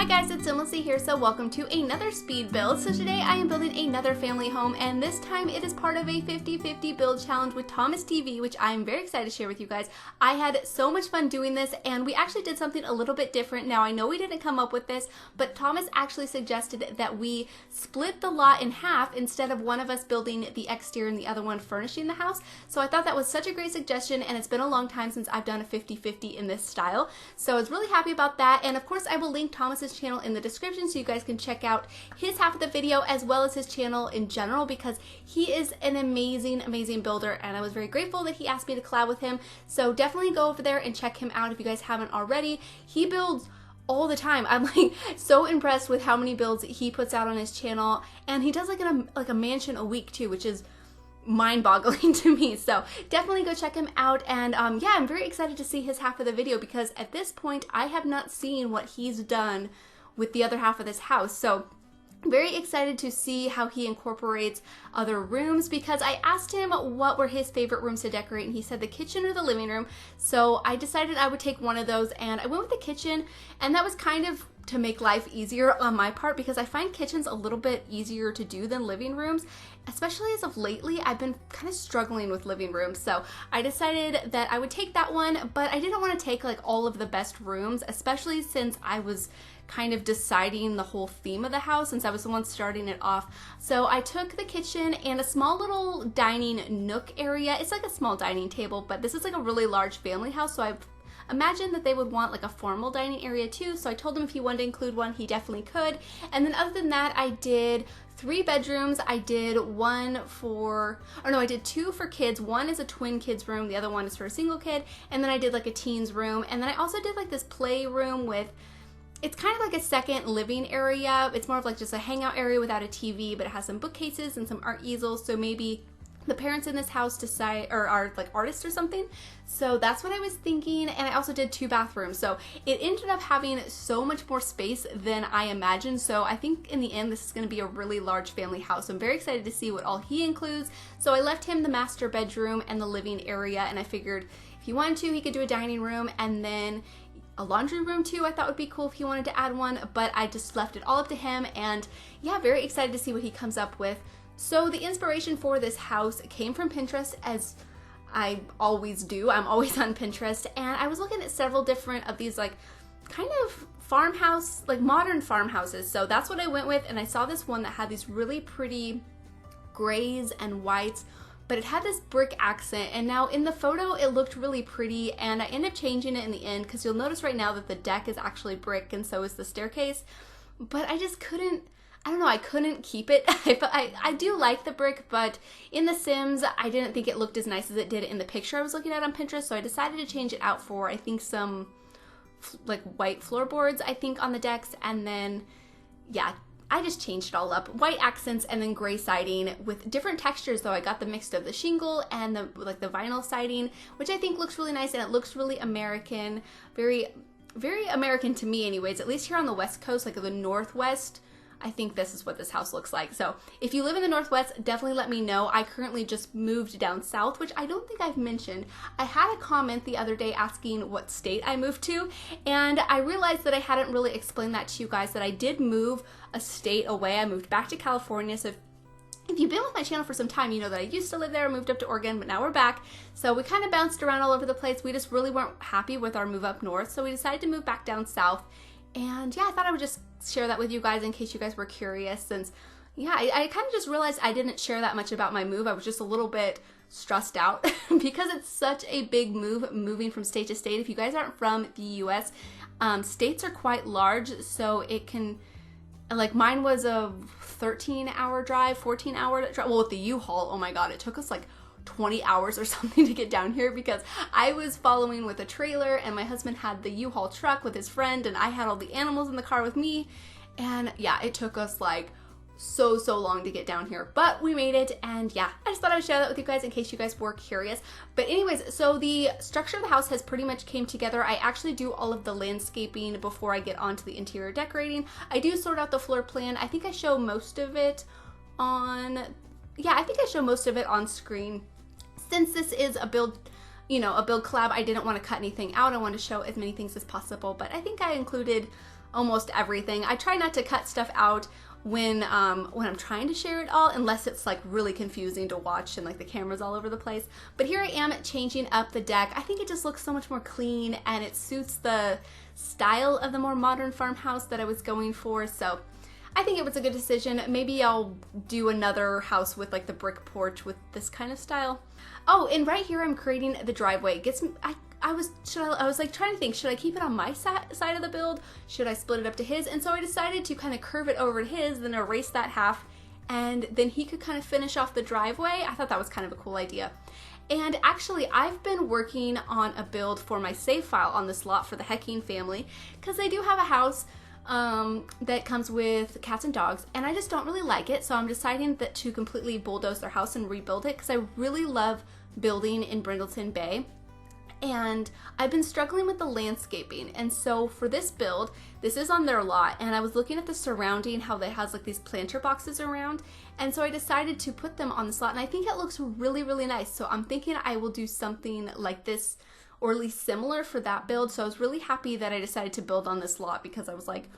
Hi guys, it's SimLicy here, so welcome to another speed build. So today I am building another family home, and this time it is part of a 50-50 build challenge with Thomas TV, which I'm very excited to share with you guys. I had so much fun doing this, and we actually did something a little bit different. Now I know we didn't come up with this, but Thomas actually suggested that we split the lot in half instead of one of us building the exterior and the other one furnishing the house. So I thought that was such a great suggestion, and it's been a long time since I've done a 50-50 in this style. So I was really happy about that, and of course I will link Thomas's channel in the description so you guys can check out his half of the video as well as his channel in general, because he is an amazing builder, and I was very grateful that he asked me to collab with him. So definitely go over there and check him out if you guys haven't already. He builds all the time. I'm like so impressed with how many builds he puts out on his channel, and he does like a mansion a week too, which is mind-boggling to me. So definitely go check him out, and yeah, I'm very excited to see his half of the video, because at this point I have not seen what he's done with the other half of this house. So very excited to see how he incorporates other rooms, because I asked him what were his favorite rooms to decorate, and he said the kitchen or the living room. So I decided I would take one of those, and I went with the kitchen, and that was kind of to make life easier on my part, because I find kitchens a little bit easier to do than living rooms, especially as of lately. I've been kind of struggling with living rooms, so I decided that I would take that one, but I didn't want to take like all of the best rooms, especially since I was kind of deciding the whole theme of the house, since I was the one starting it off. So I took the kitchen and a small little dining nook area. It's like a small dining table, but this is like a really large family house, so I imagine that they would want like a formal dining area too. So I told him if he wanted to include one, he definitely could. And then other than that, I did 3 bedrooms. I did I did 2 for kids. One is a twin kids room, the other one is for a single kid. And then I did like a teens room. And then I also did like this play room with, it's kind of like a second living area. It's more of like just a hangout area without a TV, but it has some bookcases and some art easels. So maybe the parents in this house decide or are like artists or something. So that's what I was thinking. And I also did 2 bathrooms. So it ended up having so much more space than I imagined. So I think in the end, this is going to be a really large family house. So I'm very excited to see what all he includes. So I left him the master bedroom and the living area. And I figured if he wanted to, he could do a dining room, and then a laundry room too. I thought would be cool if he wanted to add one, but I just left it all up to him. And yeah, very excited to see what he comes up with. So the inspiration for this house came from Pinterest, as I always do. I'm always on Pinterest, and I was looking at several different of these like kind of farmhouse, like modern farmhouses. So that's what I went with, and I saw this one that had these really pretty grays and whites, but it had this brick accent, and now in the photo it looked really pretty, and I ended up changing it in the end, because you'll notice right now that the deck is actually brick and so is the staircase, but I just couldn't, I don't know, I couldn't keep it. I do like the brick, but in The Sims, I didn't think it looked as nice as it did in the picture I was looking at on Pinterest, so I decided to change it out for, I think, some like white floorboards, I think, on the decks, and then, yeah, I just changed it all up. White accents and then gray siding with different textures, though. I got the mix of the shingle and the vinyl siding, which I think looks really nice, and it looks really American, very American to me anyways, at least here on the West Coast, like the Northwest. I think this is what this house looks like. So if you live in the Northwest, definitely let me know. I currently just moved down south, which I don't think I've mentioned. I had a comment the other day asking what state I moved to, and I realized that I hadn't really explained that to you guys, that I did move a state away. I moved back to California. So if you've been with my channel for some time, you know that I used to live there, moved up to Oregon, but now we're back. So we kind of bounced around all over the place. We just really weren't happy with our move up north, so we decided to move back down south. And yeah, I thought I would just share that with you guys in case you guys were curious, since yeah, I kind of just realized I didn't share that much about my move. I was just a little bit stressed out because it's such a big move, moving from state to state. If you guys aren't from the US, states are quite large, so it can, like mine was a 13-hour drive, 14-hour drive. Well, with the U-Haul, oh my god, it took us like 20 hours or something to get down here, because I was following with a trailer and my husband had the U-Haul truck with his friend, and I had all the animals in the car with me, and yeah, it took us like so long to get down here, but we made it. And yeah, I just thought I would share that with you guys in case you guys were curious. But anyways, so the structure of the house has pretty much came together. I actually do all of the landscaping before I get onto the interior decorating. I do sort out the floor plan. I think I show most of it on, yeah, I think I show most of it on screen. Since this is a build, a build collab, I didn't want to cut anything out. I wanted to show as many things as possible, but I think I included almost everything. I try not to cut stuff out when I'm trying to share it all, unless it's like really confusing to watch and like the camera's all over the place. But here I am changing up the deck. I think it just looks so much more clean and it suits the style of the more modern farmhouse that I was going for. So I think it was a good decision. Maybe I'll do another house with like the brick porch with this kind of style. Oh, and right here I'm creating the driveway. It gets me, I was like trying to think, should I keep it on my side of the build? Should I split it up to his? And so I decided to kind of curve it over to his, then erase that half, and then he could kind of finish off the driveway. I thought that was kind of a cool idea. And actually, I've been working on a build for my save file on this lot for the Hecking family, because they do have a house that comes with cats and dogs, and I just don't really like it. So I'm deciding that to completely bulldoze their house and rebuild it, because I really love building in Brindleton Bay. And I've been struggling with the landscaping, and so for this build, this is on their lot, and I was looking at the surrounding, how they has like these planter boxes around, and so I decided to put them on this lot, and I think it looks really, really nice. So I'm thinking I will do something like this, or at least similar for that build. So I was really happy that I decided to build on this lot, because I was like,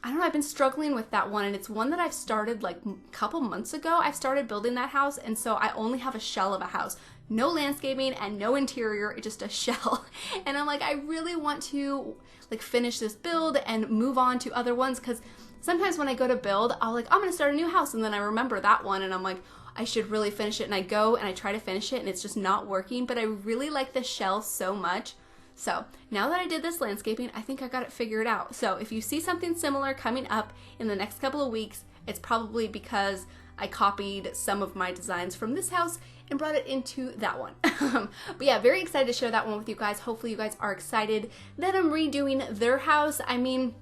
I don't know, I've been struggling with that one, and it's one that I've started like a couple months ago. I've started building that house, and so I only have a shell of a house. No landscaping and no interior, just a shell. And I'm like, I really want to like finish this build and move on to other ones, because sometimes when I go to build, I'm gonna start a new house, and then I remember that one and I'm like, I should really finish it, and I go and I try to finish it and it's just not working. But I really like the shell so much. So now that I did this landscaping, I think I got it figured out. So if you see something similar coming up in the next couple of weeks, it's probably because I copied some of my designs from this house and brought it into that one. But yeah, very excited to share that one with you guys. Hopefully you guys are excited that I'm redoing their house. I mean,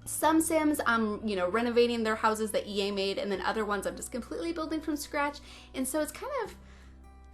some Sims, I'm, renovating their houses that EA made, and then other ones I'm just completely building from scratch. And so it's kind of,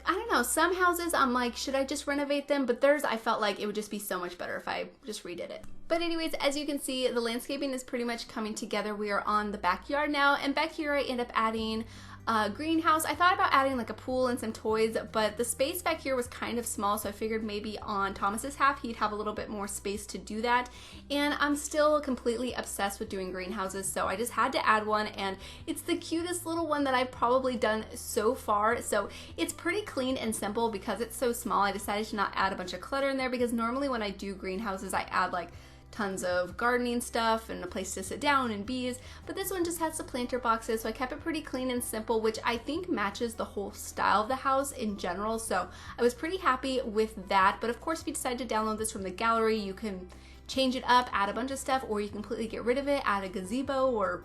I don't know, some houses I'm like, should I just renovate them? But theirs, I felt like it would just be so much better if I just redid it. But anyways, as you can see, the landscaping is pretty much coming together. We are on the backyard now, and back here I end up adding a greenhouse. I thought about adding like a pool and some toys, but the space back here was kind of small, so I figured maybe on Thomas's half he'd have a little bit more space to do that. And I'm still completely obsessed with doing greenhouses, so I just had to add one, and it's the cutest little one that I've probably done so far. So it's pretty clean and simple because it's so small. I decided to not add a bunch of clutter in there, because normally when I do greenhouses I add like tons of gardening stuff and a place to sit down and bees, but this one just has the planter boxes, so I kept it pretty clean and simple, which I think matches the whole style of the house in general. So I was pretty happy with that. But of course, if you decide to download this from the gallery, you can change it up, add a bunch of stuff, or you can completely get rid of it, add a gazebo or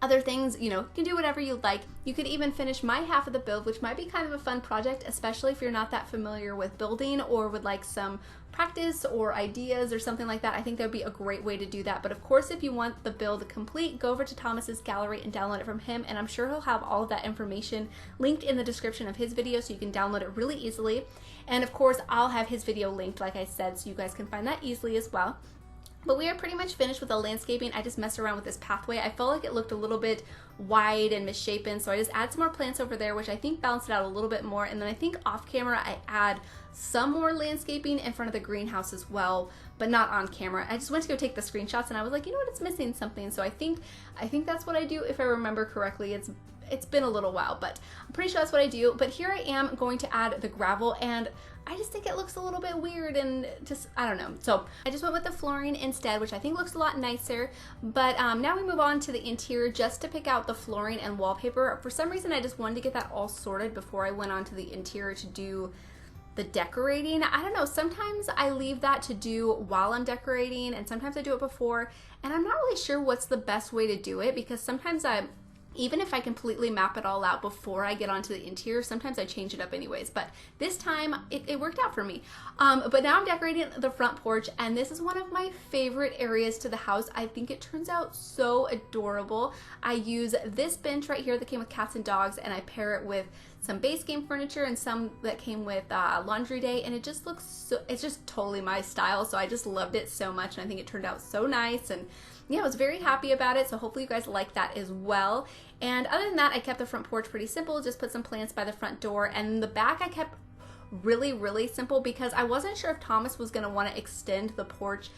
other things, you can do whatever you like. You could even finish my half of the build, which might be kind of a fun project, especially if you're not that familiar with building or would like some practice or ideas or something like that. I think that would be a great way to do that. But of course, if you want the build complete, go over to Thomas's gallery and download it from him, and I'm sure he'll have all of that information linked in the description of his video, so you can download it really easily. And of course, I'll have his video linked, like I said, so you guys can find that easily as well. But we are pretty much finished with the landscaping. I just messed around with this pathway. I felt like it looked a little bit wide and misshapen, so I just add some more plants over there, which I think balanced it out a little bit more. And then I think off camera I add some more landscaping in front of the greenhouse as well, but not on camera. I just went to go take the screenshots and I was like, you know what, it's missing something. So I think that's what I do, if I remember correctly. It's been a little while, but I'm pretty sure that's what I do. But here I am going to add the gravel, and I just think it looks a little bit weird and just, I don't know. So I just went with the flooring instead, which I think looks a lot nicer. But now we move on to the interior just to pick out the flooring and wallpaper. For some reason, I just wanted to get that all sorted before I went on to the interior to do the decorating. I don't know, sometimes I leave that to do while I'm decorating, and sometimes I do it before, and I'm not really sure what's the best way to do it, because sometimes even if I completely map it all out before I get onto the interior, sometimes I change it up anyways. But this time it worked out for me. But now I'm decorating the front porch, and this is one of my favorite areas to the house. I think it turns out so adorable. I use this bench right here that came with cats and dogs, and I pair it with some base game furniture and some that came with laundry day, and it just looks so, it's just totally my style. So I just loved it so much, and I think it turned out so nice. And yeah, I was very happy about it, so hopefully you guys like that as well. And other than that, I kept the front porch pretty simple, just put some plants by the front door, and the back I kept really, really simple because I wasn't sure if Thomas was going to want to extend the porch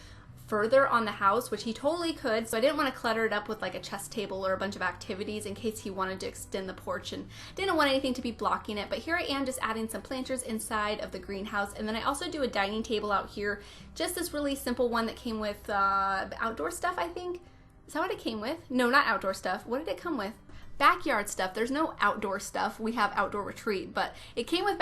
further on the house, which he totally could, so I didn't want to clutter it up with like a chess table or a bunch of activities in case he wanted to extend the porch and didn't want anything to be blocking it. But here I am just adding some planters inside of the greenhouse, and then I also do a dining table out here, just this really simple one that came with outdoor stuff, I think. Is that what it came with? No, not outdoor stuff. What did it come with? Backyard stuff. There's no outdoor stuff. We have outdoor retreat, but it came with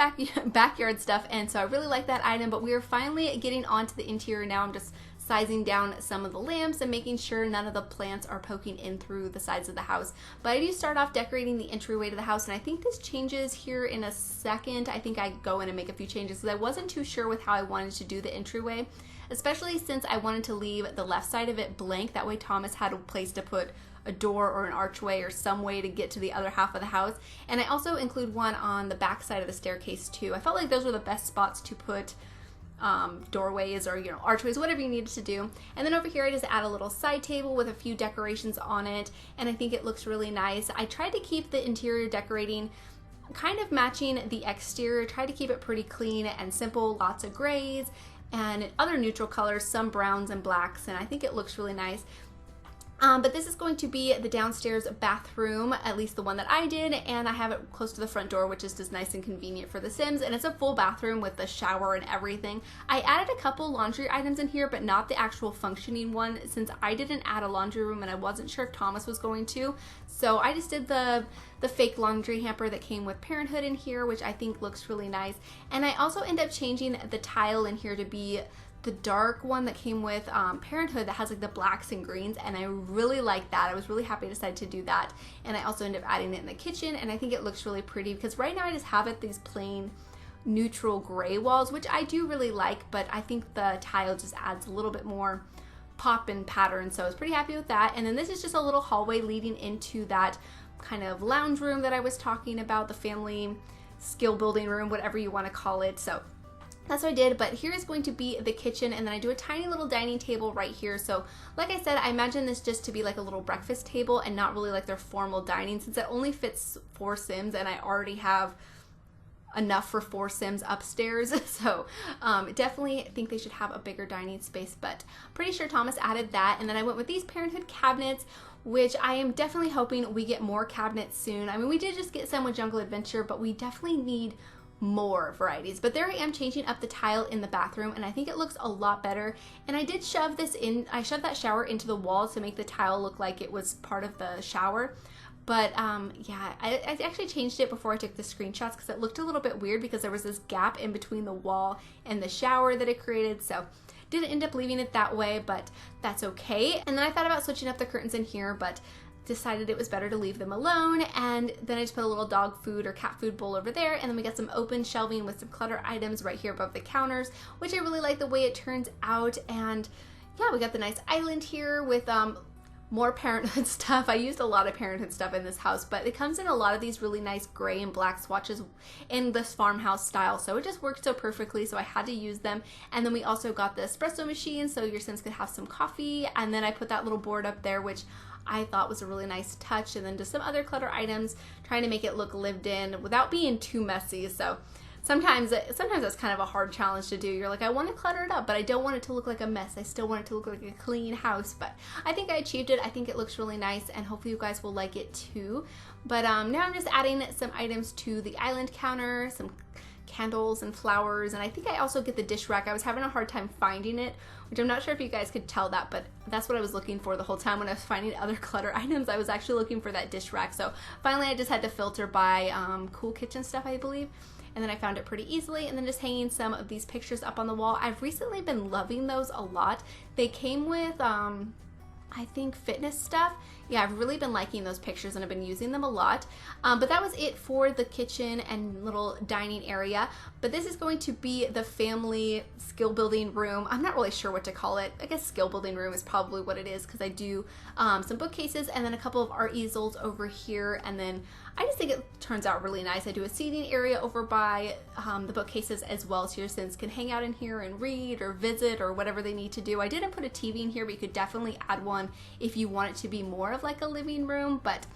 backyard stuff, and so I really like that item. But we are finally getting onto the interior now. I'm just sizing down some of the lamps and making sure none of the plants are poking in through the sides of the house. But I do start off decorating the entryway to the house, and I think this changes here in a second. I think I go in and make a few changes because I wasn't too sure with how I wanted to do the entryway, especially since I wanted to leave the left side of it blank. That way Thomas had a place to put a door or an archway or some way to get to the other half of the house. And I also include one on the back side of the staircase too. I felt like those were the best spots to put doorways or, you know, archways, whatever you needed to do. And then over here I just add a little side table with a few decorations on it, and I think it looks really nice. I tried to keep the interior decorating kind of matching the exterior, tried to keep it pretty clean and simple, lots of grays and other neutral colors, some browns and blacks, and I think it looks really nice. But this is going to be the downstairs bathroom, at least the one that I did, and I have it close to the front door, which is just nice and convenient for the Sims, and it's a full bathroom with the shower and everything. I added a couple laundry items in here, but not the actual functioning one, since I didn't add a laundry room and I wasn't sure if Thomas was going to. So I just did the fake laundry hamper that came with Parenthood in here, which I think looks really nice. And I also end up changing the tile in here to be the dark one that came with Parenthood that has like the blacks and greens, and I really like that. I was really happy to decide to do that. And I also end up adding it in the kitchen, and I think it looks really pretty because right now I just have it these plain neutral gray walls, which I do really like, but I think the tile just adds a little bit more pop and pattern, so I was pretty happy with that. And then this is just a little hallway leading into that kind of lounge room that I was talking about, the family skill building room, whatever you want to call it. So that's what I did. But here is going to be the kitchen, and then I do a tiny little dining table right here. So like I said, I imagine this just to be like a little breakfast table and not really like their formal dining, since it only fits 4 Sims and I already have enough for 4 Sims upstairs. So definitely think they should have a bigger dining space, but pretty sure Thomas added that. And then I went with these Parenthood cabinets, which I am definitely hoping we get more cabinets soon. I mean, we did just get some with Jungle Adventure, but we definitely need more varieties. But there I am changing up the tile in the bathroom, and I think it looks a lot better. And I did shove this in, I shoved that shower into the wall to make the tile look like it was part of the shower. But yeah, I actually changed it before I took the screenshots because it looked a little bit weird because there was this gap in between the wall and the shower that it created. So didn't end up leaving it that way, but that's okay. And then I thought about switching up the curtains in here, but decided it was better to leave them alone. And then I just put a little dog food or cat food bowl over there, and then we got some open shelving with some clutter items right here above the counters, which I really like the way it turns out. And yeah, we got the nice island here with more Parenthood stuff. I used a lot of Parenthood stuff in this house, but it comes in a lot of these really nice gray and black swatches in this farmhouse style, so it just worked so perfectly, so I had to use them. And then we also got the espresso machine so your Sims could have some coffee, and then I put that little board up there, which I thought was a really nice touch. And then just some other clutter items, trying to make it look lived in without being too messy. So sometimes that's kind of a hard challenge to do. You're like, I want to clutter it up, but I don't want it to look like a mess. I still want it to look like a clean house. But I think I achieved it. I think it looks really nice, and hopefully you guys will like it too. But now I'm just adding some items to the island counter, some candles and flowers, and I think I also get the dish rack. I was having a hard time finding it, which I'm not sure if you guys could tell that, but that's what I was looking for the whole time when I was finding other clutter items. I was actually looking for that dish rack. So finally I just had to filter by cool kitchen stuff, I believe. And then I found it pretty easily, and then just hanging some of these pictures up on the wall. I've recently been loving those a lot. They came with I think fitness stuff. Yeah, I've really been liking those pictures and I've been using them a lot. But that was it for the kitchen and little dining area. But this is going to be the family skill building room. I'm not really sure what to call it. I guess skill building room is probably what it is, because I do some bookcases and then a couple of art easels over here. And then I just think it turns out really nice. I do a seating area over by the bookcases as well, so your Sims can hang out in here and read or visit or whatever they need to do. I didn't put a TV in here, but you could definitely add one if you want it to be more of like a living room. But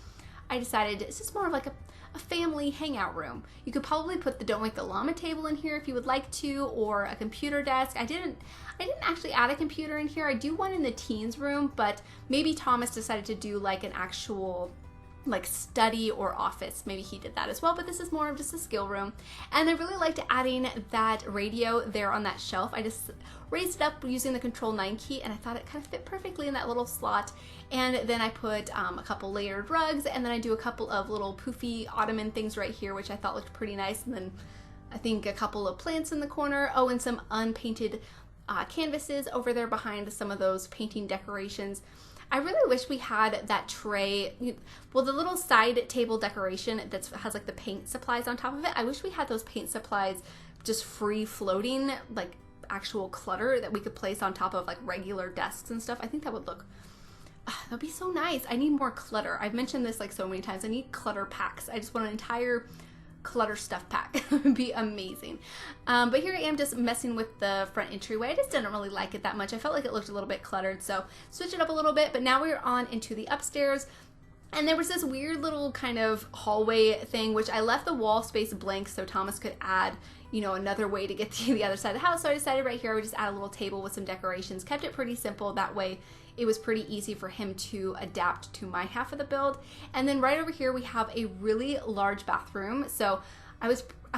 I decided it's just more of like a family hangout room. You could probably put the Don't Wake the Llama table in here if you would like to, or a computer desk. I didn't actually add a computer in here. I do one in the teens room, but maybe Thomas decided to do like an actual like study or office. Maybe he did that as well, but this is more of just a skill room. And I really liked adding that radio there on that shelf. I just raised it up using the Control 9 key, and I thought it kind of fit perfectly in that little slot. And then I put a couple layered rugs, and then I do a couple of little poofy ottoman things right here, which I thought looked pretty nice. And then I think a couple of plants in the corner. Oh, and some unpainted canvases over there behind some of those painting decorations. I really wish we had that tray, well, the little side table decoration that has like the paint supplies on top of it. I wish we had those paint supplies just free floating, like actual clutter that we could place on top of like regular desks and stuff. I think that would look, that'd be so nice. I need more clutter. I've mentioned this like so many times. I need clutter packs. I just want an entire clutter stuff pack. It would be amazing. But here I am just messing with the front entryway. I just didn't really like it that much. I felt like it looked a little bit cluttered, so switch it up a little bit. But now we're on into the upstairs. And there was this weird little kind of hallway thing, which I left the wall space blank so Thomas could add, you know, another way to get to the other side of the house. So I decided right here I would just add a little table with some decorations. Kept it pretty simple. That way it was pretty easy for him to adapt to my half of the build. And then right over here we have a really large bathroom. So I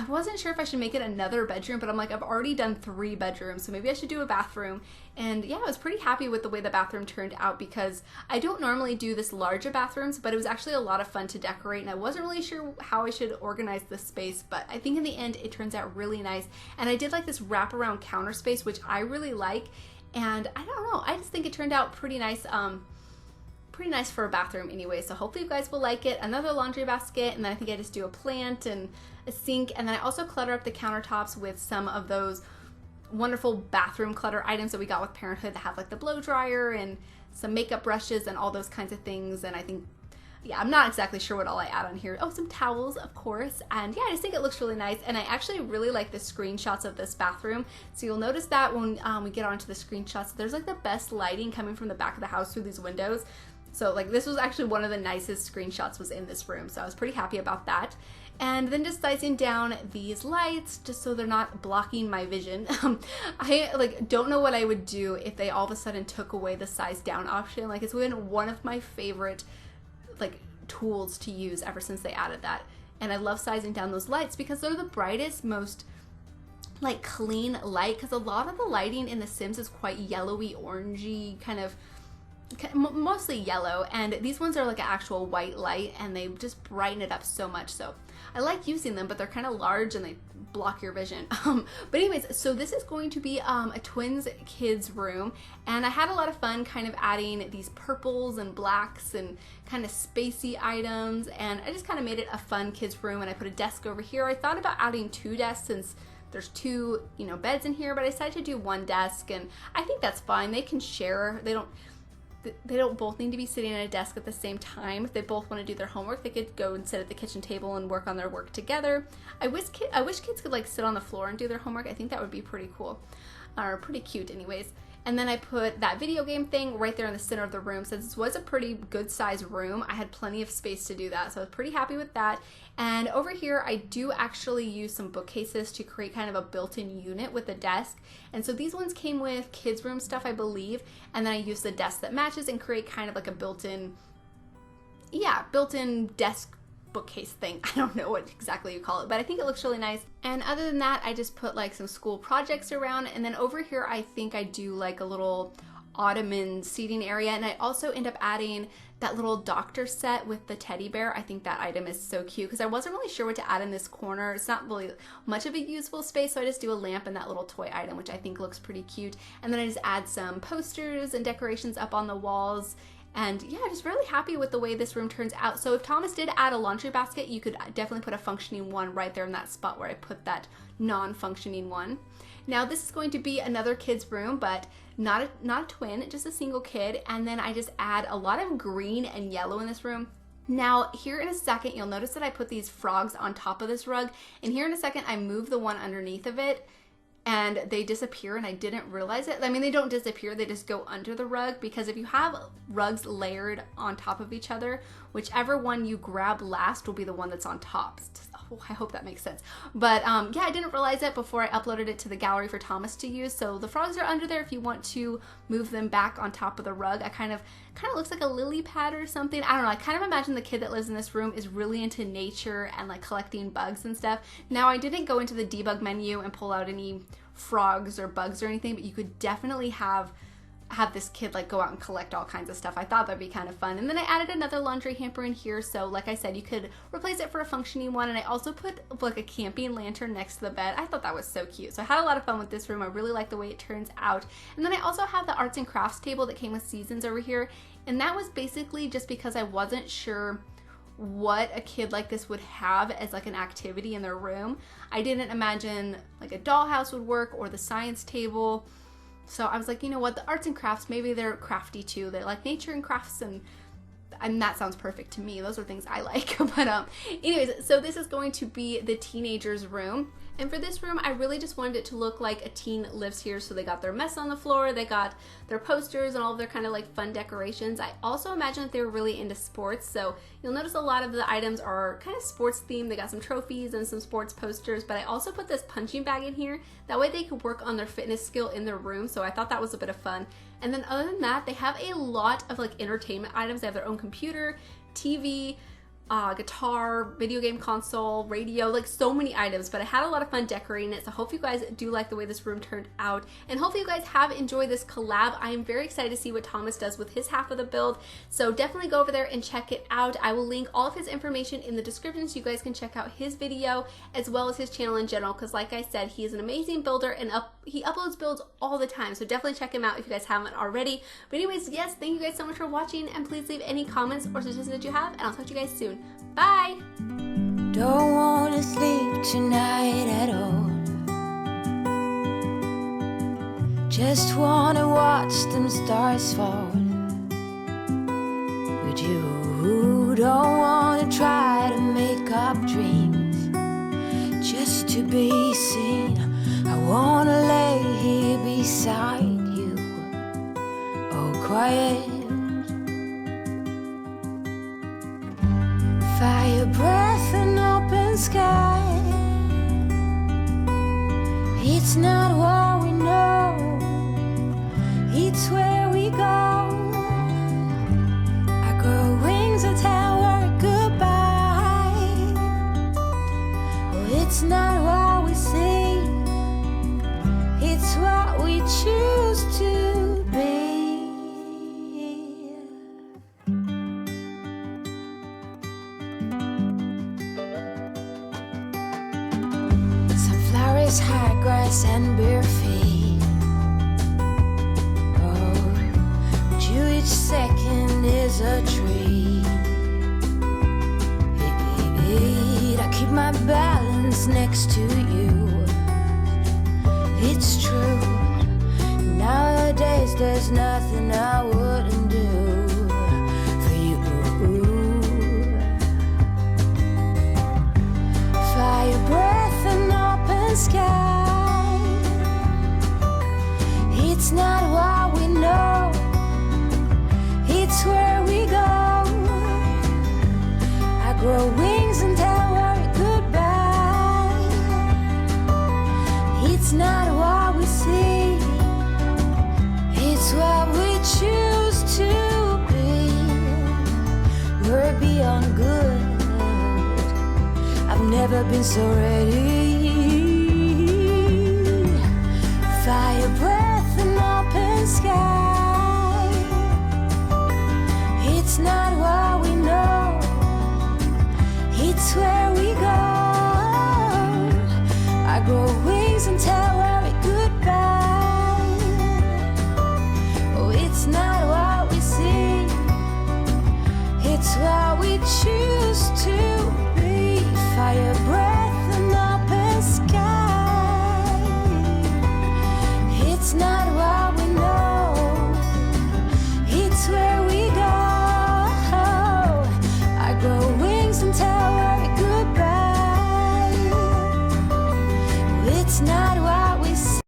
wasn't sure if I should make it another bedroom, but I'm like, I've already done 3 bedrooms, so maybe I should do a bathroom. And yeah, I was pretty happy with the way the bathroom turned out because I don't normally do this larger bathrooms, but it was actually a lot of fun to decorate, and I wasn't really sure how I should organize this space, but I think in the end it turns out really nice. And I did like this wraparound counter space, which I really like, and I don't know, I just think it turned out pretty nice. Pretty nice for a bathroom anyway, so hopefully you guys will like it. Another laundry basket, and then I think I just do a plant and a sink, and then I also clutter up the countertops with some of those wonderful bathroom clutter items that we got with Parenthood that have like the blow dryer and some makeup brushes and all those kinds of things. And I think, yeah, I'm not exactly sure what all I add on here. Oh, some towels, of course. And yeah, I just think it looks really nice. And I actually really like the screenshots of this bathroom. So you'll notice that when we get onto the screenshots, there's like the best lighting coming from the back of the house through these windows. So like this was actually one of the nicest screenshots was in this room. So I was pretty happy about that. And then just sizing down these lights just so they're not blocking my vision. I like don't know what I would do if they all of a sudden took away the size down option. Like it's been one of my favorite like tools to use ever since they added that. And I love sizing down those lights because they're the brightest, most like clean light, because a lot of the lighting in The Sims is quite yellowy, orangey, kind of mostly yellow, and these ones are like an actual white light and they just brighten it up so much. So I like using them, but they're kind of large and they block your vision. But anyways, so this is going to be a twins kids room, and I had a lot of fun kind of adding these purples and blacks and kind of spacey items, and I just kind of made it a fun kids room. And I put a desk over here. I thought about adding 2 desks since there's 2, you know, beds in here, but I decided to do 1 desk, and I think that's fine. They can share. They don't both need to be sitting at a desk at the same time. If they both want to do their homework, they could go and sit at the kitchen table and work on their work together. I wish kids could like sit on the floor and do their homework. I think that would be pretty cool, or pretty cute anyways. And then I put that video game thing right there in the center of the room. Since this was a pretty good size room, I had plenty of space to do that. So I was pretty happy with that. And over here, I do actually use some bookcases to create kind of a built-in unit with a desk. And so these ones came with kids' room stuff, I believe. And then I used the desk that matches and create kind of like a built-in desk bookcase thing. I don't know what exactly you call it, but I think it looks really nice. And other than that, I just put like some school projects around. And then over here, I think I do like a little ottoman seating area. And I also end up adding that little doctor set with the teddy bear. I think that item is so cute because I wasn't really sure what to add in this corner. It's not really much of a useful space, so I just do a lamp and that little toy item, which I think looks pretty cute. And then I just add some posters and decorations up on the walls. And yeah, just really happy with the way this room turns out. So if Thomas did add a laundry basket, you could definitely put a functioning one right there in that spot where I put that non-functioning one. Now this is going to be another kid's room, but not a twin, just a single kid. And then I just add a lot of green and yellow in this room. Now here in a second, you'll notice that I put these frogs on top of this rug. And here in a second, I move the one underneath of it. and they disappear, and I didn't realize it. I mean, they don't disappear, they just go under the rug, because if you have rugs layered on top of each other, whichever one you grab last will be the one that's on top. Oh, I hope that makes sense. But yeah, I didn't realize it before I uploaded it to the gallery for Thomas to use. So the frogs are under there if you want to move them back on top of the rug. I kind of looks like a lily pad or something. I don't know. I kind of imagine the kid that lives in this room is really into nature and like collecting bugs and stuff. Now, I didn't go into the debug menu and pull out any frogs or bugs or anything, but you could definitely have this kid like go out and collect all kinds of stuff. I thought that'd be kind of fun. And then I added another laundry hamper in here, so like I said, you could replace it for a functioning one. And I also put like a camping lantern next to the bed. I thought that was so cute. So I had a lot of fun with this room. I really like the way it turns out. And then I also have the arts and crafts table that came with seasons over here, and that was basically just because I wasn't sure what a kid like this would have as like an activity in their room. I didn't imagine like a dollhouse would work or the science table. So I was like, you know what, the arts and crafts, maybe they're crafty too. They like nature and crafts, and that sounds perfect to me. Those are things I like. But anyways, so this is going to be the teenager's room. And for this room, I really just wanted it to look like a teen lives here. So they got their mess on the floor, they got their posters and all of their kind of like fun decorations. I also imagine that they were really into sports. So you'll notice a lot of the items are kind of sports themed. They got some trophies and some sports posters, but I also put this punching bag in here. That way they could work on their fitness skill in their room. So I thought that was a bit of fun. And then other than that, they have a lot of like entertainment items. They have their own computer, TV, guitar, video game console, radio, like so many items. But I had a lot of fun decorating it, so hope you guys do like the way this room turned out, and hopefully you guys have enjoyed this collab. I am very excited to see what Thomas does with his half of the build, so definitely go over there and check it out. I will link all of his information in the description so you guys can check out his video as well as his channel in general, because like I said, he is an amazing builder and he uploads builds all the time, so definitely check him out if you guys haven't already. But anyways, yes, thank you guys so much for watching, and please leave any comments or suggestions that you have, and I'll talk to you guys soon. Bye! Don't wanna sleep tonight at all. Just wanna watch them stars fall. But you don't wanna try to make up dreams just to be seen. I wanna lay here beside you, all quiet. Fire breath and open sky. It's not what we know, it's where we go. I grow wings and tell her goodbye. Oh, it's not what we see, it's what we choose to be. High grass and bare feet. Oh, but you each second is a treat. I keep my balance next to you. It's true. Nowadays there's nothing I wouldn't do for you. Fire breath and open sky. It's not what we know, it's where we go. I grow wings and tell her goodbye. It's not what we see, it's what we choose to be. We're beyond good, I've never been so ready. Fire breath